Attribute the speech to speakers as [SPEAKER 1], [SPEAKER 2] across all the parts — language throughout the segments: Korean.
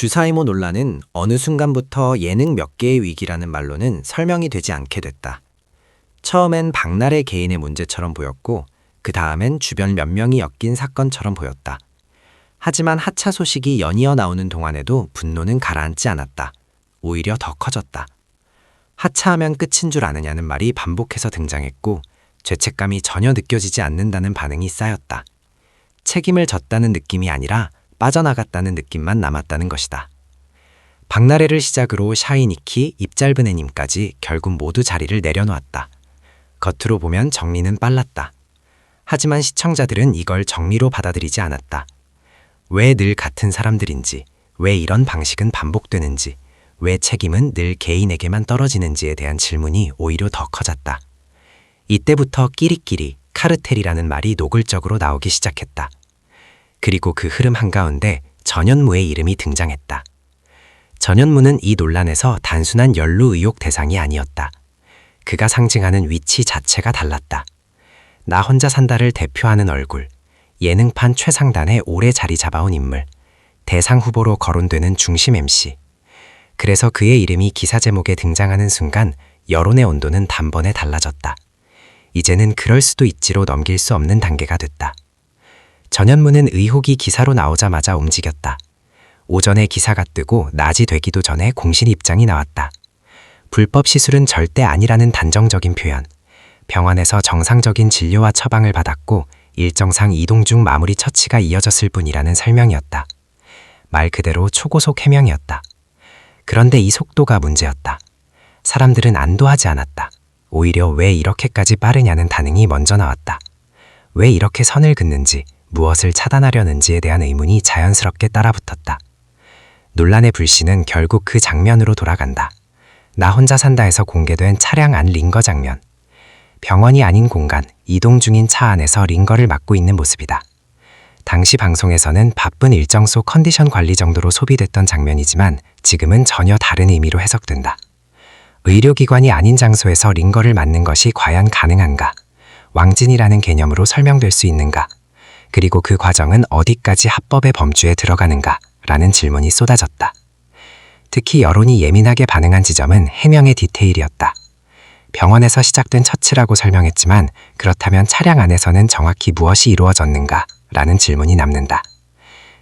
[SPEAKER 1] 주사이모 논란은 어느 순간부터 예능 몇 개의 위기라는 말로는 설명이 되지 않게 됐다. 처음엔 박나래 개인의 문제처럼 보였고 그 다음엔 주변 몇 명이 엮인 사건처럼 보였다. 하지만 하차 소식이 연이어 나오는 동안에도 분노는 가라앉지 않았다. 오히려 더 커졌다. 하차하면 끝인 줄 아느냐는 말이 반복해서 등장했고 죄책감이 전혀 느껴지지 않는다는 반응이 쌓였다. 책임을 졌다는 느낌이 아니라 빠져나갔다는 느낌만 남았다는 것이다. 박나래를 시작으로 샤이니키, 입짧은 애님까지 결국 모두 자리를 내려놓았다. 겉으로 보면 정리는 빨랐다. 하지만 시청자들은 이걸 정리로 받아들이지 않았다. 왜 늘 같은 사람들인지, 왜 이런 방식은 반복되는지, 왜 책임은 늘 개인에게만 떨어지는지에 대한 질문이 오히려 더 커졌다. 이때부터 끼리끼리, 카르텔이라는 말이 노골적으로 나오기 시작했다. 그리고 그 흐름 한가운데 전현무의 이름이 등장했다. 전현무는 이 논란에서 단순한 연루 의혹 대상이 아니었다. 그가 상징하는 위치 자체가 달랐다. 나 혼자 산다를 대표하는 얼굴, 예능판 최상단에 오래 자리 잡아온 인물, 대상 후보로 거론되는 중심 MC. 그래서 그의 이름이 기사 제목에 등장하는 순간 여론의 온도는 단번에 달라졌다. 이제는 그럴 수도 있지로 넘길 수 없는 단계가 됐다. 전현무는 의혹이 기사로 나오자마자 움직였다. 오전에 기사가 뜨고 낮이 되기도 전에 공식 입장이 나왔다. 불법 시술은 절대 아니라는 단정적인 표현. 병원에서 정상적인 진료와 처방을 받았고 일정상 이동 중 마무리 처치가 이어졌을 뿐이라는 설명이었다. 말 그대로 초고속 해명이었다. 그런데 이 속도가 문제였다. 사람들은 안도하지 않았다. 오히려 왜 이렇게까지 빠르냐는 반응이 먼저 나왔다. 왜 이렇게 선을 긋는지, 무엇을 차단하려는지에 대한 의문이 자연스럽게 따라붙었다. 논란의 불씨는 결국 그 장면으로 돌아간다. 나 혼자 산다에서 공개된 차량 안 링거 장면. 병원이 아닌 공간, 이동 중인 차 안에서 링거를 맡고 있는 모습이다. 당시 방송에서는 바쁜 일정 속 컨디션 관리 정도로 소비됐던 장면이지만 지금은 전혀 다른 의미로 해석된다. 의료기관이 아닌 장소에서 링거를 맞는 것이 과연 가능한가? 왕진이라는 개념으로 설명될 수 있는가? 그리고 그 과정은 어디까지 합법의 범주에 들어가는가? 라는 질문이 쏟아졌다. 특히 여론이 예민하게 반응한 지점은 해명의 디테일이었다. 병원에서 시작된 처치라고 설명했지만 그렇다면 차량 안에서는 정확히 무엇이 이루어졌는가? 라는 질문이 남는다.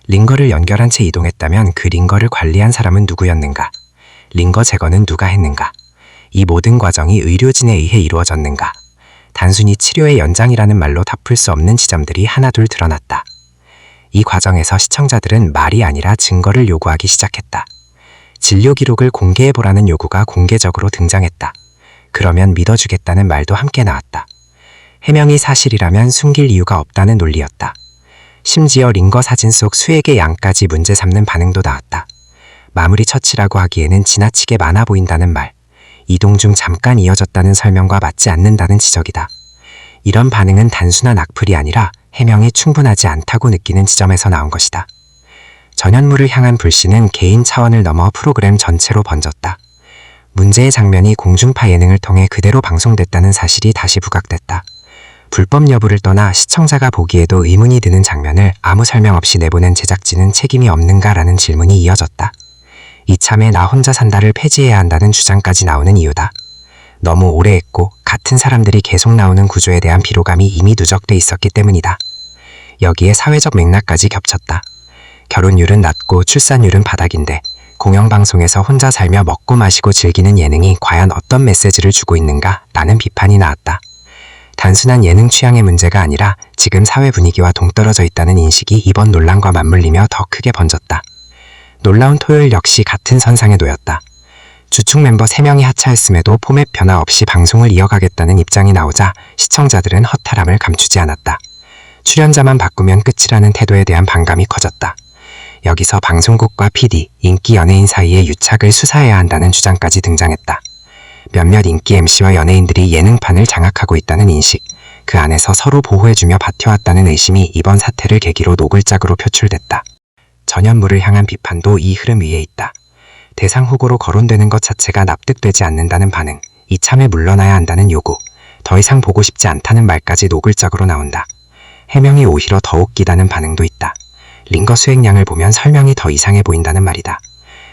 [SPEAKER 1] 링거를 연결한 채 이동했다면 그 링거를 관리한 사람은 누구였는가? 링거 제거는 누가 했는가? 이 모든 과정이 의료진에 의해 이루어졌는가? 단순히 치료의 연장이라는 말로 다 풀 수 없는 지점들이 하나둘 드러났다. 이 과정에서 시청자들은 말이 아니라 증거를 요구하기 시작했다. 진료 기록을 공개해보라는 요구가 공개적으로 등장했다. 그러면 믿어주겠다는 말도 함께 나왔다. 해명이 사실이라면 숨길 이유가 없다는 논리였다. 심지어 링거 사진 속 수액의 양까지 문제 삼는 반응도 나왔다. 마무리 처치라고 하기에는 지나치게 많아 보인다는 말, 이동 중 잠깐 이어졌다는 설명과 맞지 않는다는 지적이다. 이런 반응은 단순한 악플이 아니라 해명이 충분하지 않다고 느끼는 지점에서 나온 것이다. 전현무를 향한 불씨는 개인 차원을 넘어 프로그램 전체로 번졌다. 문제의 장면이 공중파 예능을 통해 그대로 방송됐다는 사실이 다시 부각됐다. 불법 여부를 떠나 시청자가 보기에도 의문이 드는 장면을 아무 설명 없이 내보낸 제작진은 책임이 없는가라는 질문이 이어졌다. 이참에 나 혼자 산다를 폐지해야 한다는 주장까지 나오는 이유다. 너무 오래 했고 같은 사람들이 계속 나오는 구조에 대한 피로감이 이미 누적돼 있었기 때문이다. 여기에 사회적 맥락까지 겹쳤다. 결혼율은 낮고 출산율은 바닥인데 공영방송에서 혼자 살며 먹고 마시고 즐기는 예능이 과연 어떤 메시지를 주고 있는가? 라는 비판이 나왔다. 단순한 예능 취향의 문제가 아니라 지금 사회 분위기와 동떨어져 있다는 인식이 이번 논란과 맞물리며 더 크게 번졌다. 놀라운 토요일 역시 같은 선상에 놓였다. 주축 멤버 3명이 하차했음에도 포맷 변화 없이 방송을 이어가겠다는 입장이 나오자 시청자들은 허탈함을 감추지 않았다. 출연자만 바꾸면 끝이라는 태도에 대한 반감이 커졌다. 여기서 방송국과 PD, 인기 연예인 사이의 유착을 수사해야 한다는 주장까지 등장했다. 몇몇 인기 MC와 연예인들이 예능판을 장악하고 있다는 인식, 그 안에서 서로 보호해주며 버텨왔다는 의심이 이번 사태를 계기로 노골적으로 표출됐다. 전현무를 향한 비판도 이 흐름 위에 있다. 대상 후보로 거론되는 것 자체가 납득되지 않는다는 반응, 이참에 물러나야 한다는 요구, 더 이상 보고 싶지 않다는 말까지 노골적으로 나온다. 해명이 오히려 더 웃기다는 반응도 있다. 링거 수액량을 보면 설명이 더 이상해 보인다는 말이다.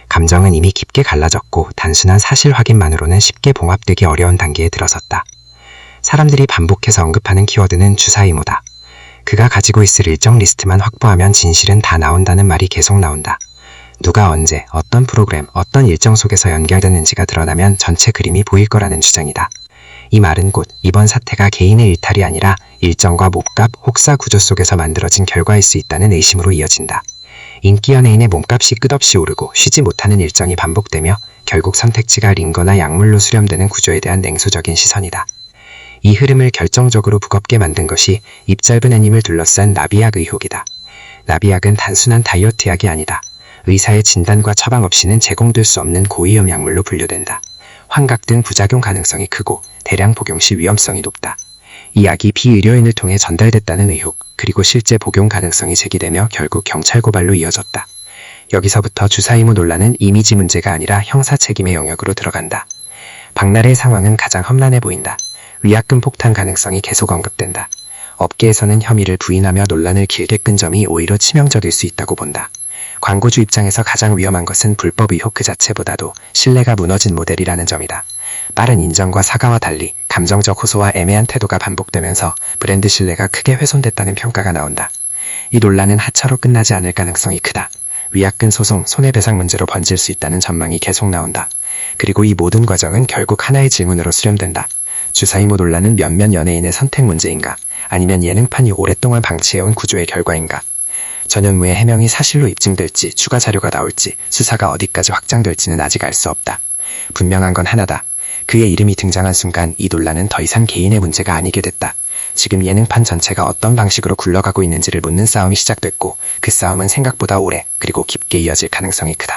[SPEAKER 1] 감정은 이미 깊게 갈라졌고 단순한 사실 확인만으로는 쉽게 봉합되기 어려운 단계에 들어섰다. 사람들이 반복해서 언급하는 키워드는 주사 이모다. 그가 가지고 있을 일정 리스트만 확보하면 진실은 다 나온다는 말이 계속 나온다. 누가 언제, 어떤 프로그램, 어떤 일정 속에서 연결되는지가 드러나면 전체 그림이 보일 거라는 주장이다. 이 말은 곧 이번 사태가 개인의 일탈이 아니라 일정과 몸값, 혹사 구조 속에서 만들어진 결과일 수 있다는 의심으로 이어진다. 인기 연예인의 몸값이 끝없이 오르고 쉬지 못하는 일정이 반복되며 결국 선택지가 링거나 약물로 수렴되는 구조에 대한 냉소적인 시선이다. 이 흐름을 결정적으로 무겁게 만든 것이 입 짧은 애님을 둘러싼 나비약 의혹이다. 나비약은 단순한 다이어트 약이 아니다. 의사의 진단과 처방 없이는 제공될 수 없는 고위험 약물로 분류된다. 환각 등 부작용 가능성이 크고 대량 복용 시 위험성이 높다. 이 약이 비의료인을 통해 전달됐다는 의혹, 그리고 실제 복용 가능성이 제기되며 결국 경찰 고발로 이어졌다. 여기서부터 주사이모 논란은 이미지 문제가 아니라 형사 책임의 영역으로 들어간다. 박나래의 상황은 가장 험난해 보인다. 위약금 폭탄 가능성이 계속 언급된다. 업계에서는 혐의를 부인하며 논란을 길게 끈 점이 오히려 치명적일 수 있다고 본다. 광고주 입장에서 가장 위험한 것은 불법 의혹 그 자체보다도 신뢰가 무너진 모델이라는 점이다. 빠른 인정과 사과와 달리 감정적 호소와 애매한 태도가 반복되면서 브랜드 신뢰가 크게 훼손됐다는 평가가 나온다. 이 논란은 하차로 끝나지 않을 가능성이 크다. 위약금 소송, 손해배상 문제로 번질 수 있다는 전망이 계속 나온다. 그리고 이 모든 과정은 결국 하나의 질문으로 수렴된다. 주사이모 논란은 몇몇 연예인의 선택 문제인가? 아니면 예능판이 오랫동안 방치해온 구조의 결과인가? 전현무의 해명이 사실로 입증될지, 추가 자료가 나올지, 수사가 어디까지 확장될지는 아직 알 수 없다. 분명한 건 하나다. 그의 이름이 등장한 순간 이 논란은 더 이상 개인의 문제가 아니게 됐다. 지금 예능판 전체가 어떤 방식으로 굴러가고 있는지를 묻는 싸움이 시작됐고, 그 싸움은 생각보다 오래, 그리고 깊게 이어질 가능성이 크다.